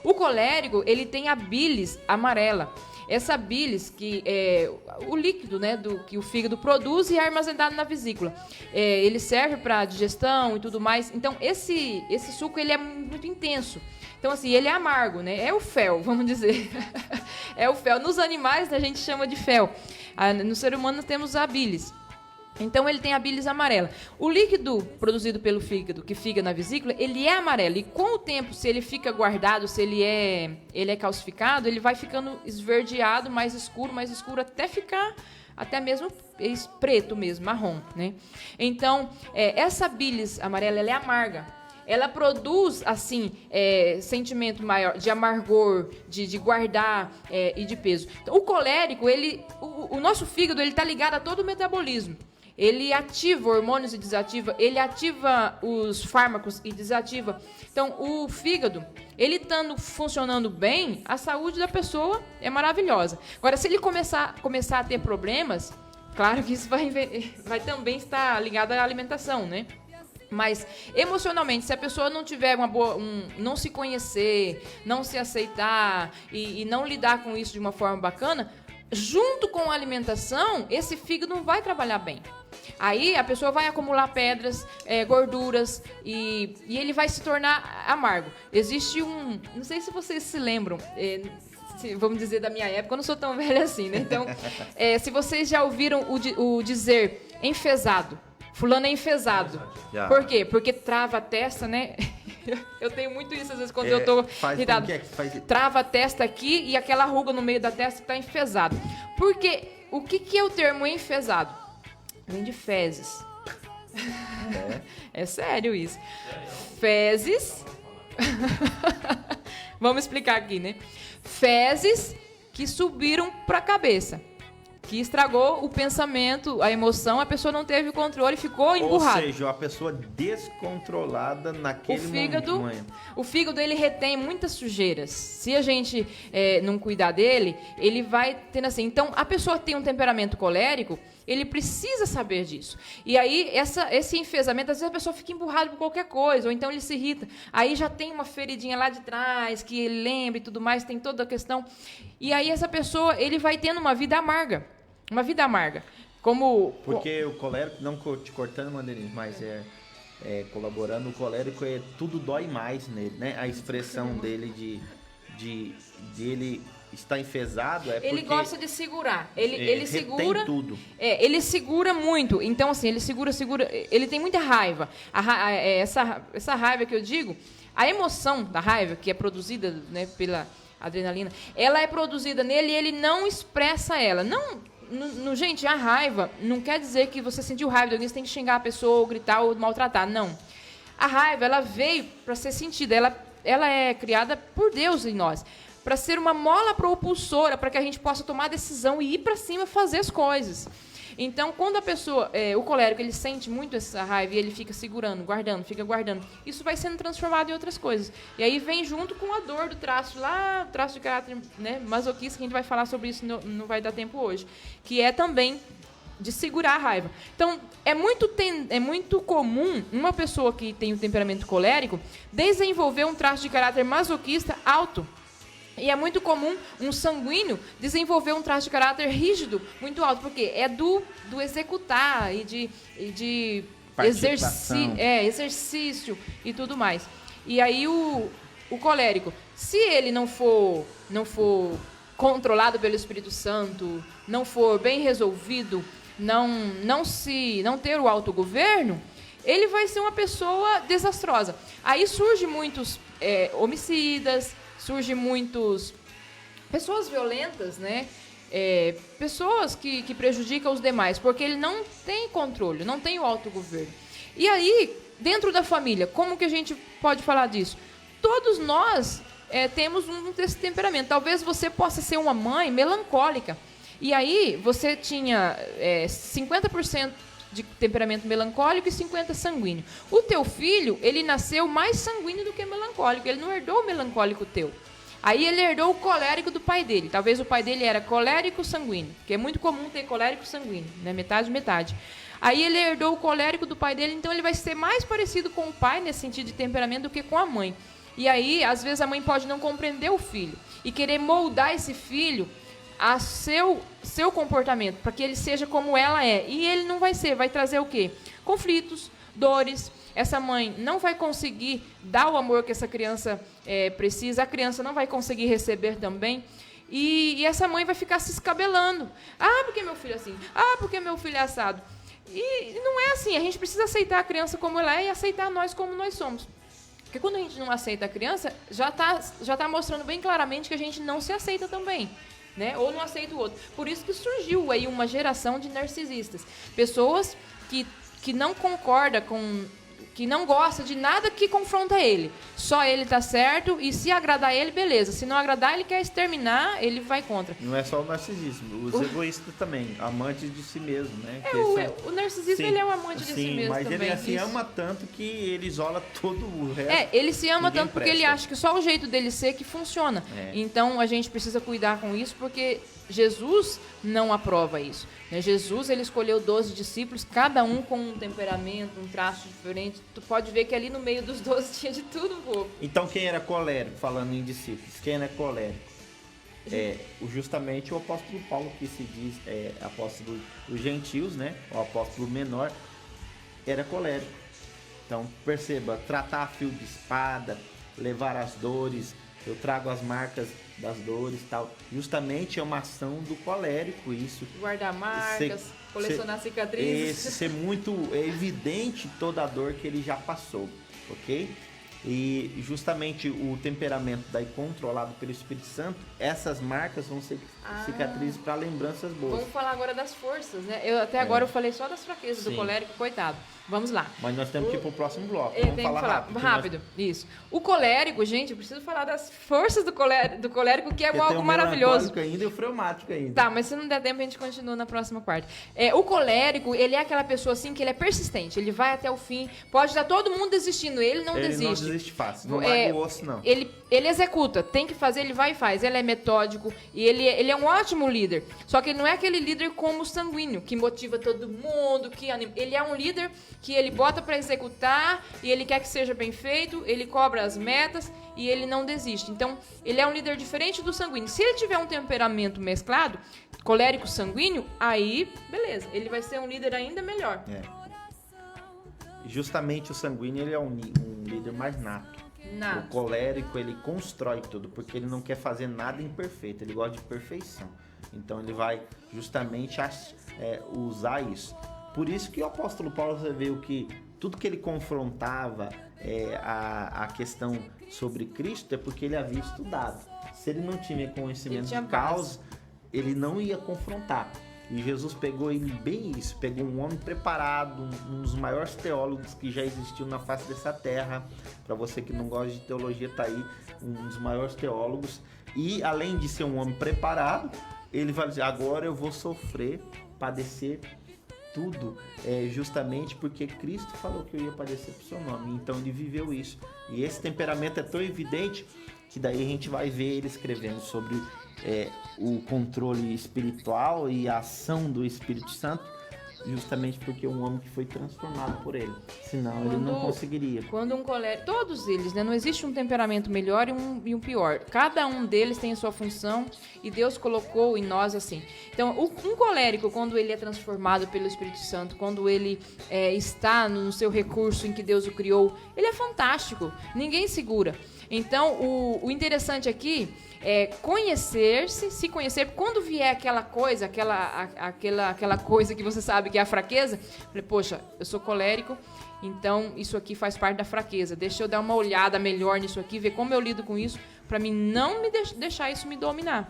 O colérico, ele tem a bilis amarela. Essa bilis, que é o líquido, né, que o fígado produz e é armazenado na vesícula. Ele serve para digestão e tudo mais. Então, esse suco ele é muito intenso. Então, assim, ele é amargo, né? É o fel, vamos dizer. É o fel. Nos animais, a gente chama de fel. No ser humano, nós temos a bilis. Então, ele tem a bilis amarela. O líquido produzido pelo fígado, que fica na vesícula, ele é amarelo. E com o tempo, se ele fica guardado, se ele é calcificado, ele vai ficando esverdeado, mais escuro, até ficar até mesmo preto mesmo, marrom, né? Então, essa bilis amarela, ela é amarga. Ela produz, assim, sentimento maior de amargor, de guardar e de peso. Então, o colérico, o nosso fígado, ele está ligado a todo o metabolismo. Ele ativa hormônios e desativa, ele ativa os fármacos e desativa. Então, o fígado, ele estando funcionando bem, a saúde da pessoa é maravilhosa. Agora, se ele começar a ter problemas, claro que isso vai também estar ligado à alimentação, né? Mas, emocionalmente, se a pessoa não tiver não se conhecer, não se aceitar e não lidar com isso de uma forma bacana, junto com a alimentação, esse fígado não vai trabalhar bem. Aí a pessoa vai acumular pedras, gorduras e ele vai se tornar amargo. Existe não sei se vocês se lembram, vamos dizer da minha época, eu não sou tão velha assim, né? Então, se vocês já ouviram o dizer enfesado, fulano é enfesado. Já. Por quê? Porque trava a testa, né? Eu tenho muito isso às vezes quando eu tô irritado. Trava a testa aqui e aquela ruga no meio da testa está enfesado. Porque o que é o termo enfesado? Vem de fezes. É sério isso. Fezes. Vamos explicar aqui, né? Fezes que subiram para a cabeça. Que estragou o pensamento, a emoção, a pessoa não teve o controle e ficou emburrada. Ou seja, a pessoa descontrolada naquele momento. O fígado, ele retém muitas sujeiras. Se a gente não cuidar dele, ele vai tendo assim. Então, a pessoa que tem um temperamento colérico, ele precisa saber disso. E aí, esse enfesamento, às vezes a pessoa fica emburrada por qualquer coisa, ou então ele se irrita. Aí já tem uma feridinha lá de trás, que ele lembra e tudo mais, tem toda a questão. E aí, essa pessoa, ele vai tendo uma vida amarga. Uma vida amarga. Porque o colérico, não te cortando, Maneirinho, mas colaborando, o colérico tudo dói mais nele, né? A expressão dele de ele estar enfesado porque... Ele gosta de segurar. Ele segura tudo. Ele segura muito. Então, assim, ele segura. Ele tem muita raiva. Essa raiva que eu digo, a emoção da raiva, que é produzida, né, pela adrenalina, ela é produzida nele e ele não expressa ela. Gente, a raiva não quer dizer que você sentiu raiva de alguém, você tem que xingar a pessoa, ou gritar, ou maltratar. Não. A raiva, ela veio para ser sentida. Ela é criada por Deus em nós. Para ser uma mola propulsora, para que a gente possa tomar decisão e ir para cima fazer as coisas. Então, quando a pessoa, o colérico, ele sente muito essa raiva e ele fica segurando, fica guardando, isso vai sendo transformado em outras coisas. E aí vem junto com a dor do traço de caráter, né, masoquista, que a gente vai falar sobre isso, não vai dar tempo hoje, que é também de segurar a raiva. Então, é muito comum uma pessoa que tem um temperamento colérico desenvolver um traço de caráter masoquista alto. E é muito comum um sanguíneo desenvolver um traço de caráter rígido muito alto, porque é do executar e de exercício e tudo mais. E aí o colérico, se ele não for controlado pelo Espírito Santo, não for bem resolvido, não ter o autogoverno, ele vai ser uma pessoa desastrosa. Aí surgem muitos homicidas, surgem muitos pessoas violentas, né? Pessoas que prejudicam os demais, porque ele não tem controle, não tem o autogoverno. E aí, dentro da família, como que a gente pode falar disso? Todos nós temos desse temperamento. Talvez você possa ser uma mãe melancólica. E aí, você tinha 50% de temperamento melancólico e 50% sanguíneo. O teu filho, ele nasceu mais sanguíneo do que melancólico. Ele não herdou o melancólico teu. Aí ele herdou o colérico do pai dele. Talvez o pai dele era colérico sanguíneo, que é muito comum ter colérico sanguíneo, né? Metade. Aí ele herdou o colérico do pai dele, então ele vai ser mais parecido com o pai nesse sentido de temperamento do que com a mãe. E aí, às vezes, a mãe pode não compreender o filho e querer moldar esse filho a seu comportamento, para que ele seja como ela é. E ele não vai ser, vai trazer o quê? Conflitos, dores. Essa mãe não vai conseguir dar o amor que essa criança precisa, a criança não vai conseguir receber também. E essa mãe vai ficar se escabelando. Ah, porque meu filho é assim? Ah, porque meu filho é assado? E não é assim. A gente precisa aceitar a criança como ela é e aceitar nós como nós somos. Porque quando a gente não aceita a criança, já tá mostrando bem claramente que a gente não se aceita também. Né? Ou não aceita o outro. Por isso que surgiu aí uma geração de narcisistas. Pessoas que não concordam com... que não gosta de nada que confronta ele. Só ele tá certo e se agradar ele, beleza. Se não agradar, ele quer exterminar, ele vai contra. Não é só o narcisismo, os egoístas também, amantes de si mesmo, né? O narcisismo, sim, ele é um amante de si mesmo mas também. Mas ele ama tanto que ele isola todo o resto. Ele se ama tanto porque presta. ele acha que só o jeito dele ser que funciona. Então, a gente precisa cuidar com isso, porque Jesus não aprova isso. Né? Jesus, ele escolheu 12 discípulos, cada um com um temperamento, um traço diferente. Tu pode ver que ali no meio dos 12 tinha de tudo um pouco. Então, quem era colérico, falando em discípulos, quem era colérico? Justamente o apóstolo Paulo, que se diz apóstolo dos gentios, né? O apóstolo menor, era colérico. Então, perceba, tratar a fio de espada, levar as dores, eu trago as marcas das dores e tal. Justamente é uma ação do colérico isso. Guardar marcas, colecionar cicatrizes. Ser muito evidente toda a dor que ele já passou, ok? E justamente o temperamento daí controlado pelo Espírito Santo, essas marcas vão ser cicatrizes para lembranças boas. Vamos falar agora das forças, né? Agora eu falei só das fraquezas do colérico, coitado. Vamos lá. Mas nós temos que ir pro próximo bloco. Vamos falar rápido. Isso. O colérico, gente, eu preciso falar das forças do colérico, que é algo maravilhoso. Tem o ainda e o fleumático ainda. Tá, mas se não der tempo, a gente continua na próxima parte. O colérico, ele é aquela pessoa assim que ele é persistente, ele vai até o fim. Pode estar todo mundo desistindo, ele não desiste. Ele não desiste fácil, não larga o osso, não. Ele executa, tem que fazer, ele vai e faz. Ele é metódico e ele é um ótimo líder. Só que ele não é aquele líder como o sanguíneo, que motiva todo mundo, que anima. Ele é um líder que ele bota para executar e ele quer que seja bem feito, ele cobra as metas e ele não desiste. Então, ele é um líder diferente do sanguíneo. Se ele tiver um temperamento mesclado, colérico sanguíneo, aí, beleza, ele vai ser um líder ainda melhor. Justamente o sanguíneo, ele é um líder mais nato. O colérico, ele constrói tudo, porque ele não quer fazer nada imperfeito, ele gosta de perfeição. Então, ele vai justamente usar isso. Por isso que o apóstolo Paulo, você vê que tudo que ele confrontava a questão sobre Cristo é porque ele havia estudado. Se ele não tinha conhecimento de causa, ele não ia confrontar. E Jesus pegou ele bem isso, pegou um homem preparado, um dos maiores teólogos que já existiu na face dessa terra. Para você que não gosta de teologia, tá aí um dos maiores teólogos. E além de ser um homem preparado, ele vai dizer, agora eu vou sofrer, padecer tudo, justamente porque Cristo falou que eu ia padecer por seu nome. Então ele viveu isso. E esse temperamento é tão evidente que daí a gente vai ver ele escrevendo sobre o controle espiritual e a ação do Espírito Santo, justamente porque é um homem que foi transformado por ele. Senão ele não conseguiria. Quando um colérico, todos eles, né? Não existe um temperamento melhor e um pior. Cada um deles tem a sua função e Deus colocou em nós assim. Então, um colérico, quando ele é transformado pelo Espírito Santo, quando ele está no seu recurso em que Deus o criou, ele é fantástico. Ninguém segura. Então, o interessante aqui é conhecer-se, se conhecer. Quando vier aquela coisa, aquela coisa que você sabe que é a fraqueza, falei, poxa, eu sou colérico, então isso aqui faz parte da fraqueza. Deixa eu dar uma olhada melhor nisso aqui, ver como eu lido com isso, para mim não me deixar isso me dominar.